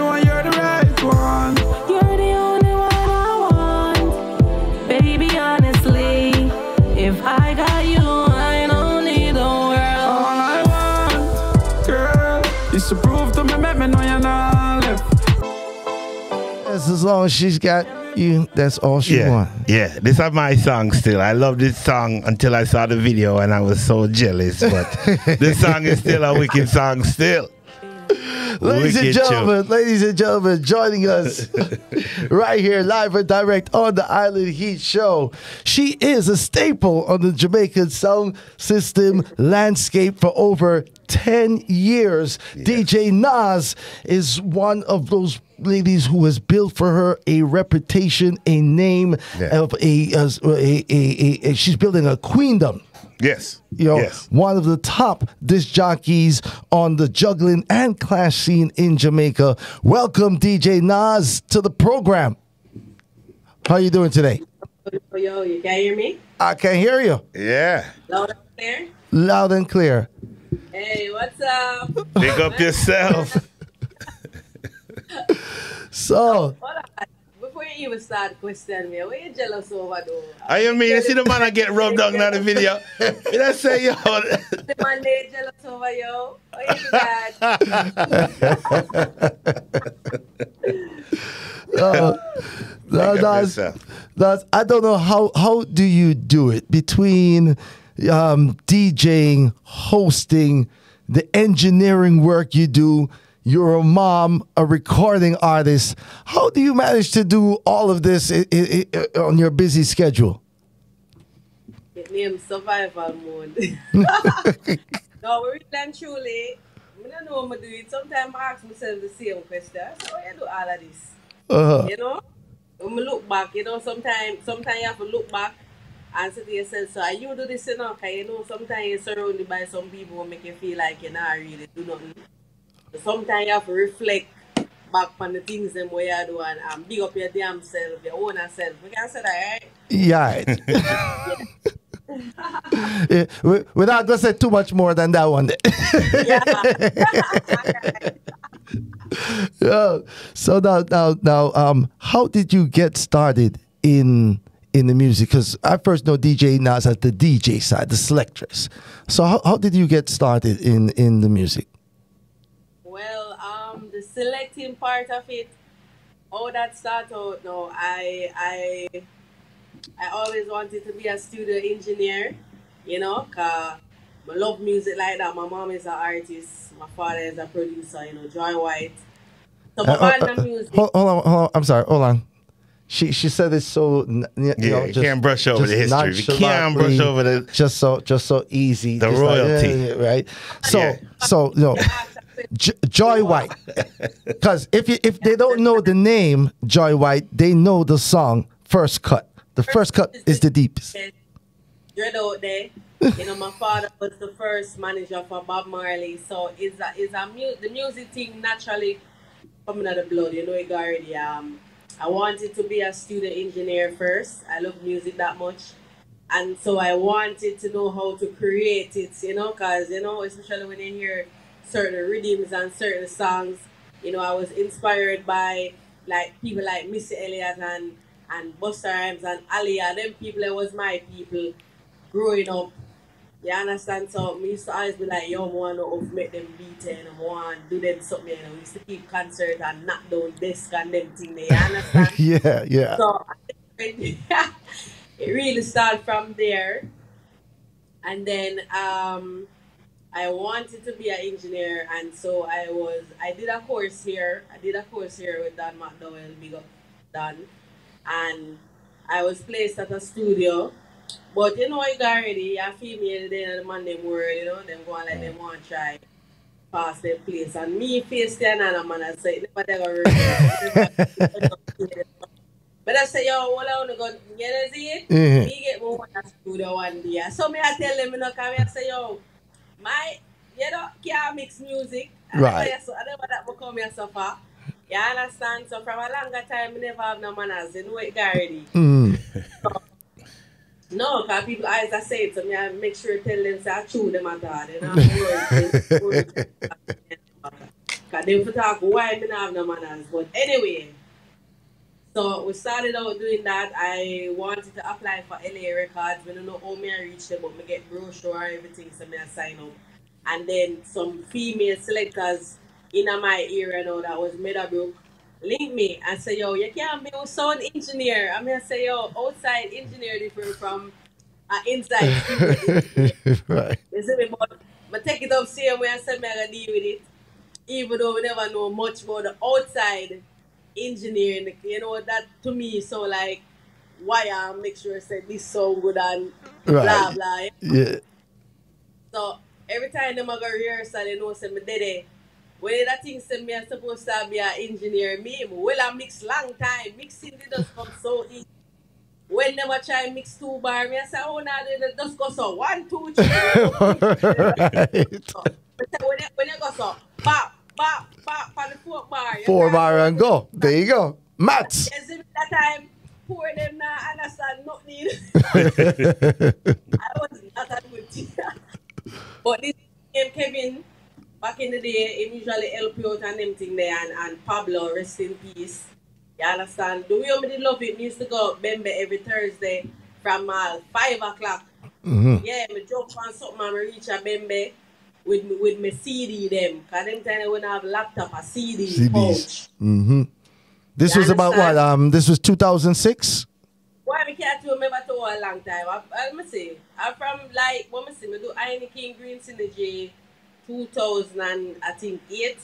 know you're the right one. You're the only one I want. Baby, honestly, if I got you, I don't need the world. All I want, girl, is to prove to me, make me know you're not left. As long as she's got you, that's all she wants. Yeah, this is my song still. I love this song until I saw the video and I was so jealous. But this song is still a wicked song still. Ladies and gentlemen, joining us right here, live and direct on the Island Heat Show. She is a staple on the Jamaican sound system landscape for over 10 years. Yes. DJ NAZ is one of those ladies who has built for her a reputation, a name of she's building a queendom. Yes. You know, one of the top disc jockeys on the juggling and clash scene in Jamaica. Welcome, DJ NAZ, to the program. How you doing today? Yo, you can hear me? I can hear you. Yeah. Loud and clear? Loud and clear. Hey, what's up? Pick up yourself. So, hold on. Before you even start questioning me, what you jealous over though? I mean, you see the man I get rubbed down in the video. Did I say, yo? The man they jealous over you. What you that? I don't know how do you do it between DJing, hosting, the engineering work you do. You're a mom, a recording artist. How do you manage to do all of this on your busy schedule? It named survival mode. No, we really and truly, I don't know what I do it. Sometimes I ask myself the same question. So why you do all of this? You know? When I look back, you know, sometimes you have to look back and say to yourself, so you do this, you know, because you know, sometimes you're surrounded by some people who make you feel like you're not really do nothing. Sometimes you have to reflect back on the things them where you do and big up your damn self, your own self. We can say that, right? Yeah. We're not going to say too much more than that one. So now, how did you get started in the music? Because I first know DJ NAZ at the DJ side, the selectress. So how did you get started in the music? Well, the selecting part of it, how that started out now, I always wanted to be a studio engineer, you know, because I love music like that. My mom is an artist, my father is a producer, you know, Joy White. So my music. Hold on, I'm sorry, hold on. She said it so, you can't brush over the history. You can't brush over the just so easy. The royalty, right? So you know, Joy White. Because if they don't know the name Joy White, they know the song First Cut. The first cut is the deepest. Dread out there. You know, my father was the first manager for Bob Marley, so the music thing naturally coming out of the blood. You know, it already. I wanted to be a studio engineer first. I love music that much, and so I wanted to know how to create it. You know, because you know, especially when you hear certain rhythms and certain songs, you know, I was inspired by like people like Missy Elliott and Busta Rhymes and Aliyah. Them people, it was my people growing up. You understand? So me used to always be like, yo, I want to make them beat and I want to do them something. You know, we used to keep concerts and knock down desks and them things. You understand? Yeah. So it really started from there. And then I wanted to be an engineer, and so I did a course here. I did a course here with Dan McDowell, big up Dan. And I was placed at a studio. But you know, I got already a female then the man them world, you know, them go on like them want to try pass their place. And me face the another man, I say, never they go But I say, yo, all I want to go, you know, see it? Me get more at studio one day. So me I tell them, you know, come here, I say, yo, you know, can't mix music. Right. I never that will come here so far. You understand? So from a longer time, I never have no manners. You know it already. So, no, because people always say it to me, I make sure to tell them, say, I chew them at all. You know, because And then we talk why me not have no manners. But anyway, so we started out doing that. I wanted to apply for LA Records. We don't know how me I reach them, but me get brochure and everything, so me I sign up. And then some female selectors in my area now that was Meadowbrook link me and say, yo, you can't be a sound engineer. I mean, I say, yo, outside engineer different from inside. Right. You see me, but take it up same way and say me I gotta deal with it. Even though we never know much about the outside engineering, you know, that to me so like why I make sure I say this so good and blah blah. Yeah. So every time them I go rehearsal, they know say me did it. When that thing say me I'm supposed to be an engineer, me well I mix long time. Mixing it just come so easy. When them I try mix 2 bar, me I say, oh now they just go so 1, 2, 3. Right. So, when you go so bop, bop, bop on the 4 bar. 4 bar and go. There you go. Mats. Yes, that time, poor them now understand nothing. I was not a good teacher. But this game, Kevin, back in the day, he usually help you out and them thing there, and Pablo, rest in peace. You understand? The way I did love it, we used to go Bembe every Thursday from 5 o'clock. Yeah, me jump on something and me reach a Bembe with me CD them. Because them time I wouldn't have laptop, a CD pouch. This was about what? This was 2006? Why me can't remember to a long time? Let me see. I'm from like, what me see, me do Heineken Green Synergy 2008.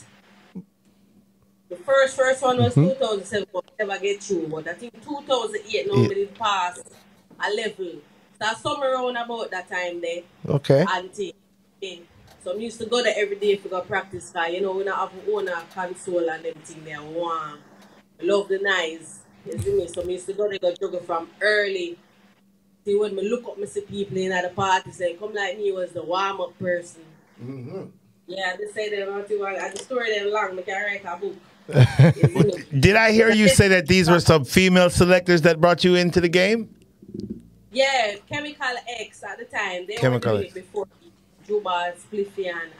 The first one was 2007, but never get through. But I think 2008 nobody pass a level. So somewhere around about that time there. Okay. So I used to go there every day to go practice. Cause, you know, we don't have our own console and everything there. I love the nice. You see me? So I used to go there go juggle from early. See, when me look up, me see people in at the party say, come like me was the warm-up person. Yeah, they say they want to, I just story them long, I can write a book. Did I hear you say that these were some female selectors that brought you into the game? Yeah, Chemical X at the time. They were doing it before Juba, Spliffy, and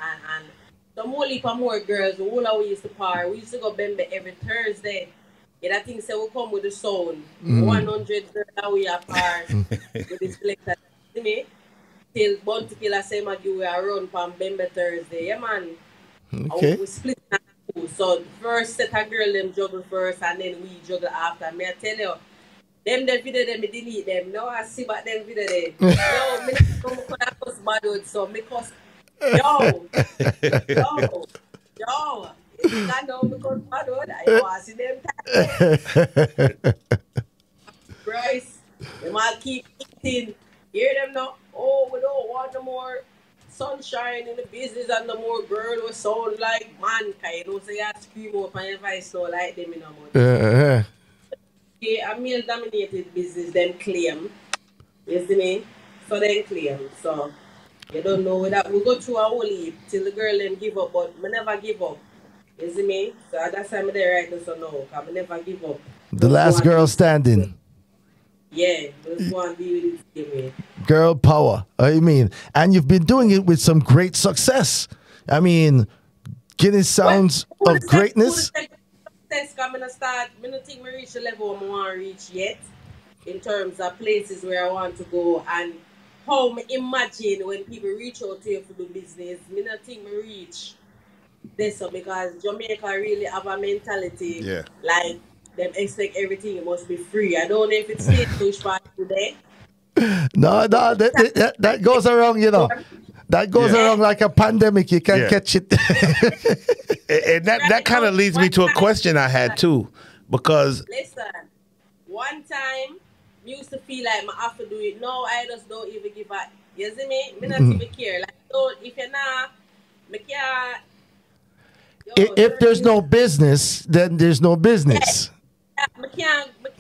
some whole heap of more girls. The whole we used to par. We used to go Bembe every Thursday. Yeah, that thing said we come with the sound. 100 girls we are par with the selector. See me? Till Bounty Killer say my we are run from Bembe Thursday. Yeah, man. Okay. We split. So the first set of girl them juggle first and then we juggle after. May I tell you, them video them, me delete them. No, I see about them video them. Yo, me come to cuss bad word, so me cuss. Yo. I know me cuss bad word. I want to see them time. Bryce, them all keep eating. Hear them now? Oh, we don't want no more sunshine in the business and the more girl will sound like man. You don't say I scream up and if I so like them in a month. Yeah, a male dominated business, them claim. You see me? So they claim. So you don't know that we go through a whole heap till the girl them give up, but me never give up. You see me? So that's why I'm there right now, so no, because I never give up. The last girl standing. Yeah, just want to be with it. Girl power. I mean, and you've been doing it with some great success. I mean, getting sounds of greatness. I don't think I reach the level I want to reach yet in terms of places where I want to go and how I imagine when people reach out to you for do business. I don't think I reach this because Jamaica really have a mentality like them expect everything it must be free. I don't know if it's state push back today. No, that goes around, you know. That goes around like a pandemic. You can't catch it. And that kind of leads me to a question I had too, because listen, one time I used to feel like I have to do it. No, I just don't even give a. You see me? I don't even care. Like, don't if you're not, I can't. If there's no business, then there's no business. I can't go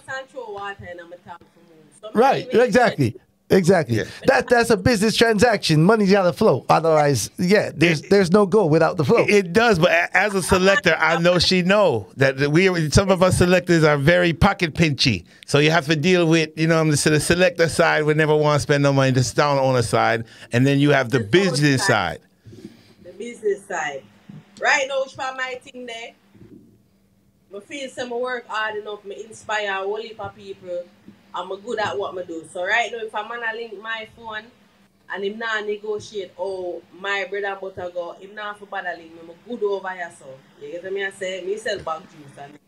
and throw water in my tank for move. So right, exactly. Exactly. Yeah. That's a business transaction. Money's got to flow. Otherwise, there's no go without the flow. It does, but as a selector, I know she know that some of us selectors are very pocket pinchy. So you have to deal with, you know, the selector side would never want to spend no money, the sound owner side, and then you have the business side. The business side. right now, which part my thing there, I feel some work hard enough, me inspire a whole heap of people, I'm good at what I do. So right now, if I'm gonna link my phone, and him not negotiate, oh, my bread and butter go, him not for bother link me, I'm good over here, so. You get me? I say, me sell bag juice and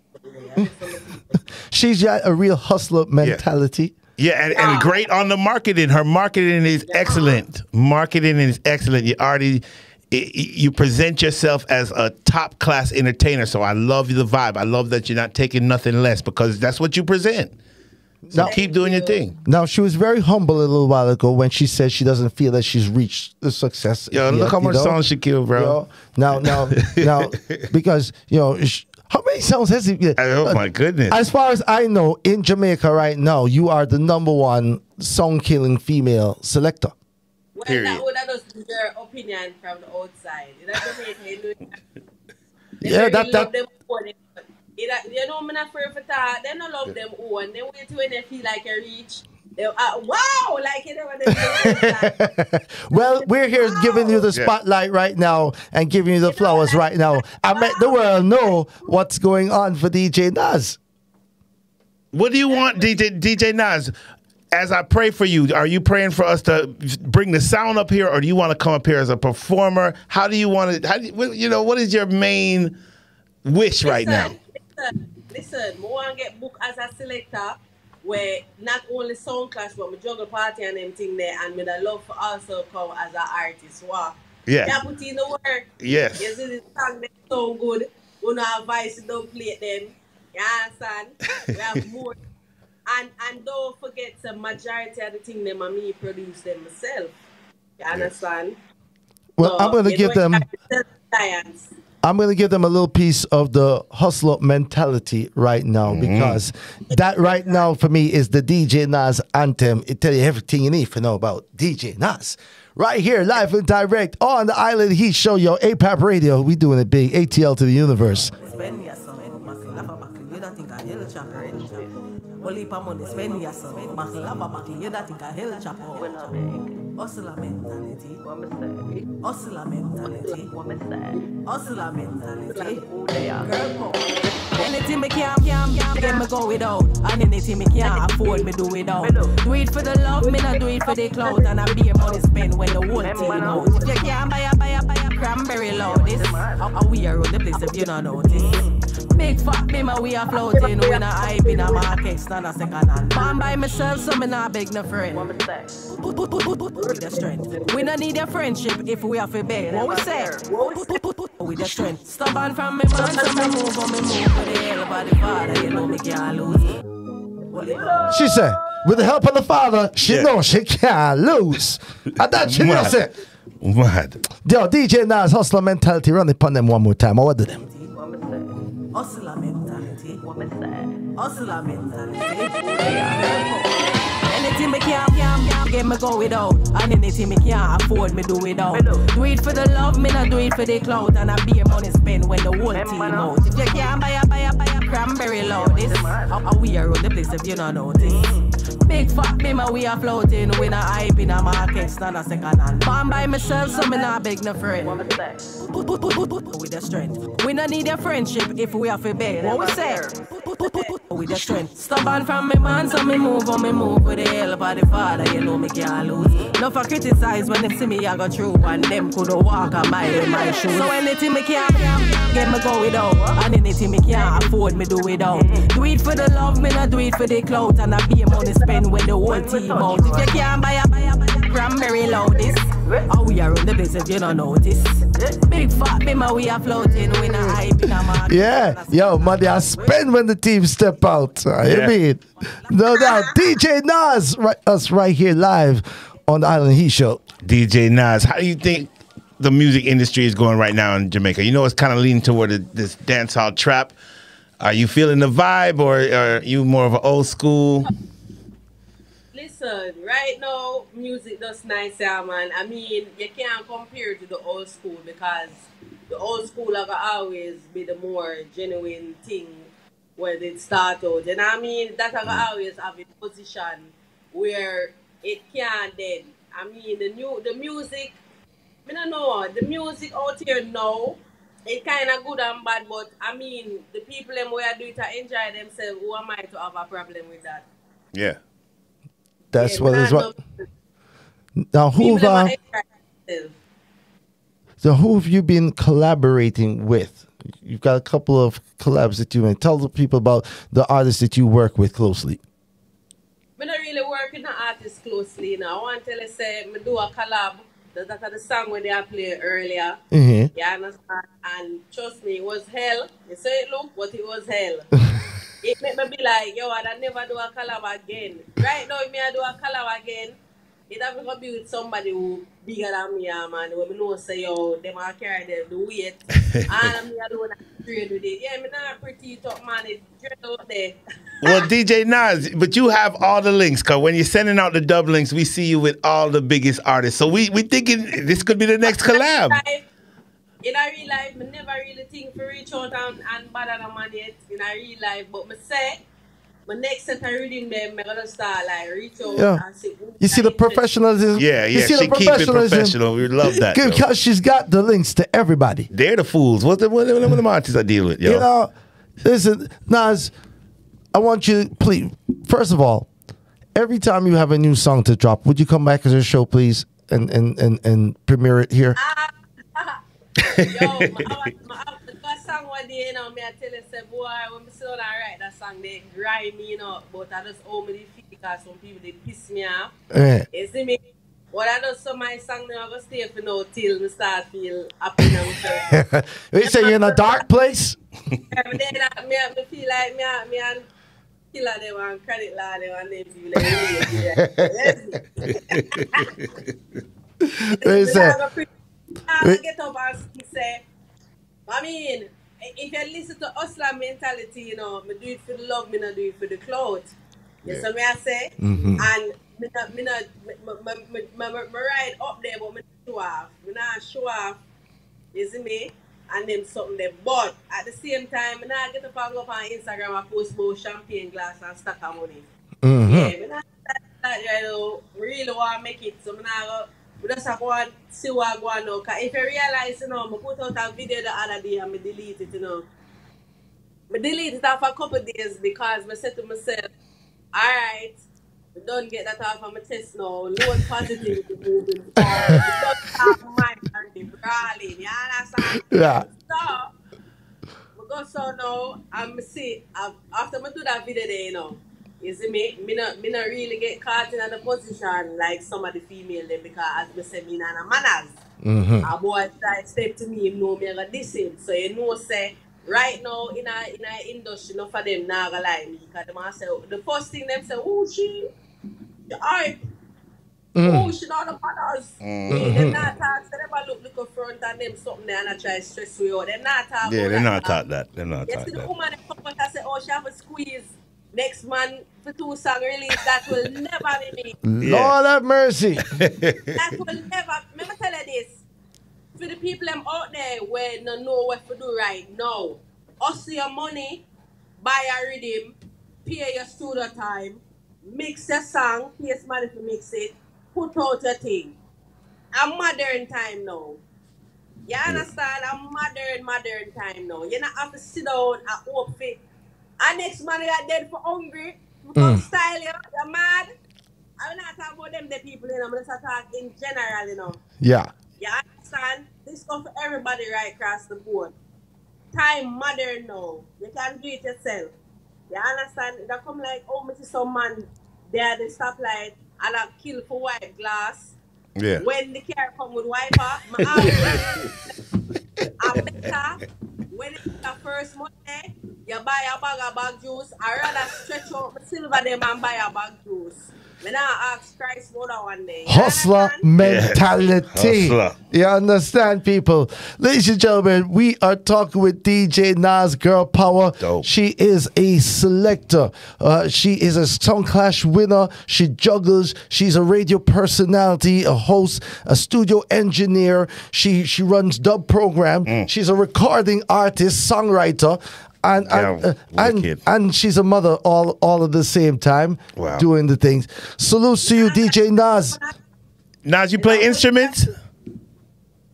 she's got a real hustler mentality. Yeah, and great on the marketing. Her marketing is excellent. Marketing is excellent. You present yourself as a top class entertainer. So I love the vibe. I love that you're not taking nothing less because that's what you present. So keep doing your thing. Now, she was very humble a little while ago when she said she doesn't feel that she's reached the success. Yo, look how much songs she killed, bro. Now, because, how many songs has he? Oh, my goodness. As far as I know, in Jamaica right now, you are the #1 song-killing female selector. Well, that was your opinion from the outside. You know, I'm not afraid for that. They don't love them own. They wait when they feel like a reach. They, wow, like you know what they do. Well, we're here giving you the spotlight right now and giving you the flowers right now. I let the world know what's going on for DJ NAZ. What do you want, DJ NAZ? As I pray for you, are you praying for us to bring the sound up here, or do you want to come up here as a performer? How do you want to? What is your main wish right now? Listen, I want to get booked as a selector where not only sound clash, but my juggle party and everything there, and with a love for also come as an artist. Wow. Yeah. You put in the work. Yes. You see this song that so good. We don't have voice, don't play them. You understand? We have more. And don't forget the majority of the thing them and me produce them myself. You understand? Well, so, I'm going to give them. I'm going to give them a little piece of the hustler mentality right now because that right now for me is the DJ NAZ anthem. It tells you everything you need to know about DJ NAZ. Right here, live and direct on the Island Heat Show, yo, APAP Radio. We doing it big, ATL to the universe. Only pa money spend ya so baklava bakli you that think a hell chop hustler mentality hustler mentality hustler mentality girl power anything me can't get me go without and anything me can't afford me do without do it for the love me not do it for the clout and I be a money spend when the whole team out if you can't buy a cranberry loud this how we are on the place if you don't notice. Big fat me, we are floating. We not hype in a market, stand a second hand. Man by myself, so me not beg no friend. With the strength. We don't need a friendship if we have to beg. What we say? With the strength. Stubborn from me man, so me move on me move. With the hell about the father, you know me can't lose. She said, with the help of the father, she knows she can't lose. And that she knows it. Mad. Yo, DJ NAZ, hustler mentality, run it upon them one more time. I order them. Hustler mentality. Hustler mentality. Anything me can't get me go without, and anything me can't afford me do without. Do it for the love, me not do it for the clout, and I be a money spend when the whole team out. If you can't buy a cranberry loud, this how we are on the place if you don't notice. Big fat me, we are floating. We not hype in a market, stand a second hand. Man by myself, so me not beg no friend. With the strength. We not need a friendship if we have to beg. What we say? With the strength. Stubborn from me man, so me move on me move. With the hell about the father, you know me can't lose. No for criticize when they see me I go through, and them could walk a mile in my shoes. So anything me can't get me go without, and anything me can't afford me do without. Do it for the love, me not do it for the clout, and I be a money spend when the whole team out. If you can't buy a cranberry loud this, how we are on the place if you don't notice. Big fat me, we are floating, we not hype in a market. Yeah, yo, money I spend when the team step out. You mean? No doubt. DJ NAZ, us right here live on the Island Heat Show. DJ NAZ, how do you think the music industry is going right now in Jamaica? You know, it's kind of leaning toward this dancehall trap. Are you feeling the vibe, or are you more of an old school? Listen, right now, music does nice, man. I mean, you can't compare it to the old school because the old school are always be the more genuine thing where they start out. And I mean, that are always have a position where it can't then. I mean, the music, I don't know, the music out here now, It's kind of good and bad, but I mean, the people them where do it to enjoy themselves, who am I to have a problem with that? Yeah. That's what is what. Now, who have you been collaborating with? You've got a couple of collabs that you may tell the people about the artists that you work with closely. I don't really work with the artists closely. You know. I want to tell you, say, I do a collab. That's the song where they played earlier. You understand? And trust me, it was hell. You say it look, but it was hell. It made me be like, yo, I'd never do a collab again. Right now, if me I do a collab again, it have to be with somebody who bigger than me, man. When me know say, yo, them are carry the weight. And me alone trade with it. Yeah, me not pretty top man. It's straight out there. Well, DJ Naz, but you have all the links, because when you're sending out the dub links, we see you with all the biggest artists. So we thinking this could be the next collab. In a real life, I never really think for reach out and bother the man yet in a real life. But I say, my next set of reading them, I'm going to start like reach out and see. You see the professionalism? Yeah, she keep it professional. We love that. Because she's got the links to everybody. They're the fools. What the artists I deal with, yo? You know, listen, Naz, I want you to, please, first of all, every time you have a new song to drop, would you come back as a show, please, and premiere it here? Yo, my song one day, you know, me I tell you, say, boy, when I sit down and write that song, they grind me, you know, but I just owe me the feel because some people, they piss me off. You see me? What I do, so my song, I'm going to stay for now till I start feel happy now. You say you're in a dark place? Yeah, but then I feel like me and killer them and credit law them and they feel like, I get up and say, I mean, if you listen to hustler mentality, you know, me do it for the love, me not do it for the clothes. You see what I say? And me ride up there, but me not show off. Me not show off, you see me? And them something there. But at the same time, me not get up and go up on Instagram and post about champagne glass and stack of money. Yeah, me not that right now. Really want to make it, so me not go. We just have to see what I go on now. Because if you realize, you know, I put out a video the other day and I delete it, you know. I delete it after a couple of days because I said to myself, alright, I don't get that off of my test now. Low positivity moving forward. I don't have my mind brawling, you understand? Yeah. So, I go so now and I see, after I do that video there, you know, you see me not really get caught in the position like some of the female them because as I said, me not manners. A boy try step to me, know me gonna diss him. So you know say right now in a industry, enough of them not gonna like me because them say the first thing them say, oh she alright. Oh she not the manners. Them not talk, so them look up front and them something there and I try to stress you out. Them not talk. Yeah, they're not taught that. They're not taught that. You see the woman that come out and say, oh she have a squeeze. Next man for 2 songs release, that will never be me. Lord have mercy. That will never. Let me tell you this. For the people them out there where don't know what to do right now, hustle your money, buy a rhythm, pay your studio time, mix your song, pay somebody to mix it, put out your thing. A modern time now. You understand? A modern time now. You not have to sit down and hope for. And next man you are dead for hungry. Because style, you're mad. I'm not talking about them, the people, you know. I'm just talking in general, you know. Yeah. You understand? This goes for everybody right across the board. Time modern now. You can do it yourself. You understand? They come like, oh, me see some man there at the stoplight and I kill for white glass. Yeah. When the car come with wiper, my I'm better. When it's the first Monday, you buy a bag of bag juice. I rather stretch out my silver them and buy a bag juice. When I ask Christ more than one day. Hustler mentality. Hustler. You understand, people? Ladies and gentlemen, we are talking with DJ NAZ Girl Power. Dope. She is a selector. She is a Song Clash winner. She juggles. She's a radio personality, a host, a studio engineer. She runs dub program. She's a recording artist, songwriter. And she's a mother all at the same time, doing the things. Salutes to you, DJ Naz. Naz, you play instruments?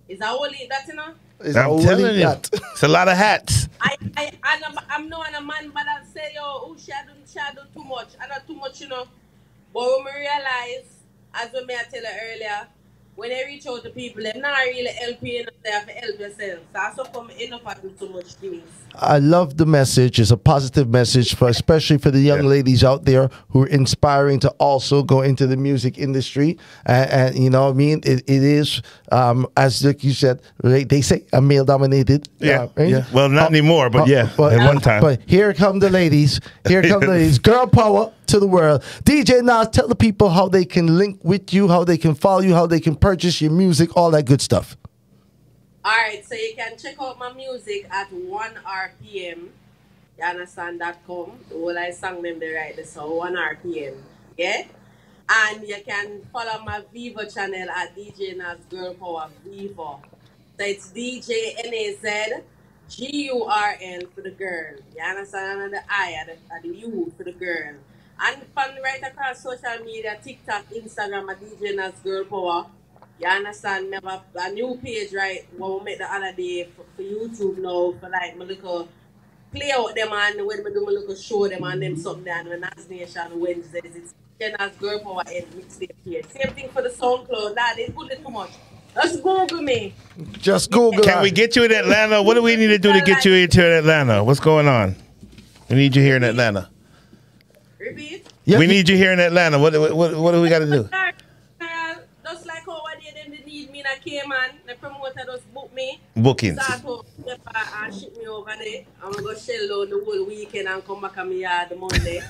Is that only that, you know? I'm telling you, it's a lot of hats. I'm not a man, but I say, yo, oh, she do too much. I not too much, you know. But when we realize, as we may I tell you earlier, when they reach out to people, they're not really helping you, they have to help yourself. So I also come enough to do too much things. I love the message. It's a positive message, for especially for the young ladies out there who are inspiring to also go into the music industry. And you know what I mean? It is, as you said, they say a male-dominated. Right? Yeah. Well, not anymore, but at one time. But here come the ladies. Here come the ladies. Girl power to the world. DJ NAZ, tell the people how they can link with you, how they can follow you, how they can purchase your music, all that good stuff. Alright, so you can check out my music at 1rpm, you understand.com. The whole I sang them there right there, so 1rpm, yeah? And you can follow my Vivo channel at DJ NAZ Girl Power Vivo. So it's DJ NAZ GURL for the girl. You understand? And the I at the U for the girl. And from right across social media, TikTok, Instagram at DJ NAZ Girl Power. You understand? Me have a new page, right? What we make the other day for YouTube now, for like my little play out them and when we do my little show them and them something there on NAZ Nation Wednesdays. It's NAZ Girl Power and mixtape page. Same thing for the SoundCloud. That is good too much. Just Google me. Just Google. Can we get you in Atlanta? What do we need to do to get you into Atlanta? What's going on? We need you here in Atlanta. Repeat. We need you here in Atlanta. What do we got to do? Just like how one day them need me in a Cayman, the promoter just book me. Bookings. Start up and ship me over there. I'm going to go shell out the whole weekend and come back on my yard the Monday.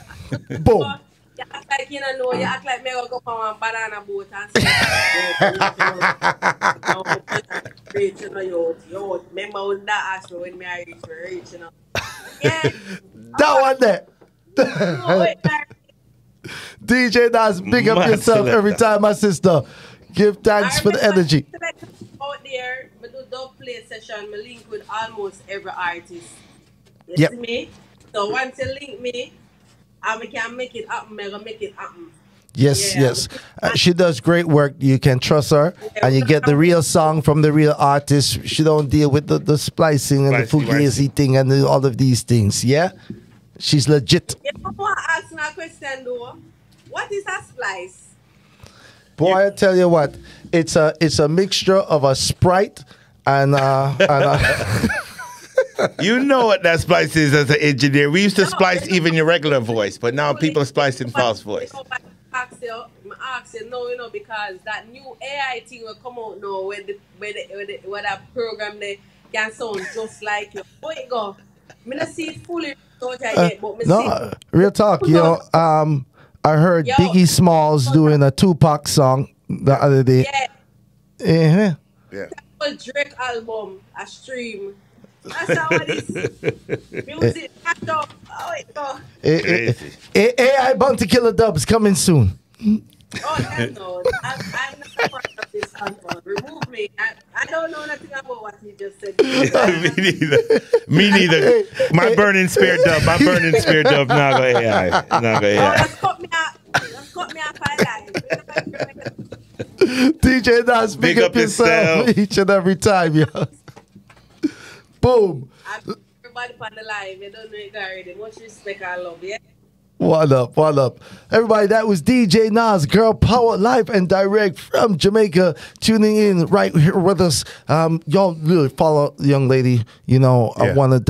Boom. So, you act like you don't know, you act like me go go on a banana boat and say, yo, remember when that asked me when me I reach, you know. Yeah. That one there. DJ NAZ, big up yourself every time, my sister. Give thanks for the energy. Out there, I do dub play session, I link with almost every artist. You see me? So once you link me, I can make it happen, I make it happen. Yes. She does great work. You can trust her, and you get the real song from the real artist. She don't deal with the splicing and the fugazi thing and all of these things. Yeah, she's legit. Yeah, I want to ask a question though. What is a splice? Boy, I tell you what, it's a mixture of a Sprite and You know what that splice is as an engineer. We used to splice even your regular voice, but now people are splicing false voice. I ask you no, you know, because that new AI thing will come out now where that program they can sound just like you. Where it go? I don't see it fully yet, but no, real talk, yo. I heard Biggie Smalls doing a Tupac song the other day. Yeah. A Drake album, a stream. That's how it is. Music, catch up. Oh, it go. AI Bounty Killer Dubs coming soon. Oh, that's no. I'm not part of this album. Remove me. I don't know nothing about what he just said. Me neither. My burning spare dub. Not go AI. Not go AI. Let's cut me out by life. DJ NAZ, big up yourself each and every time, yo. Boom. Everybody on the live, you don't know it already. Much respect and love, yeah? What up? Everybody, that was DJ NAZ, Girl Power, live and direct from Jamaica, tuning in right here with us. Y'all really follow the young lady. You know, I want to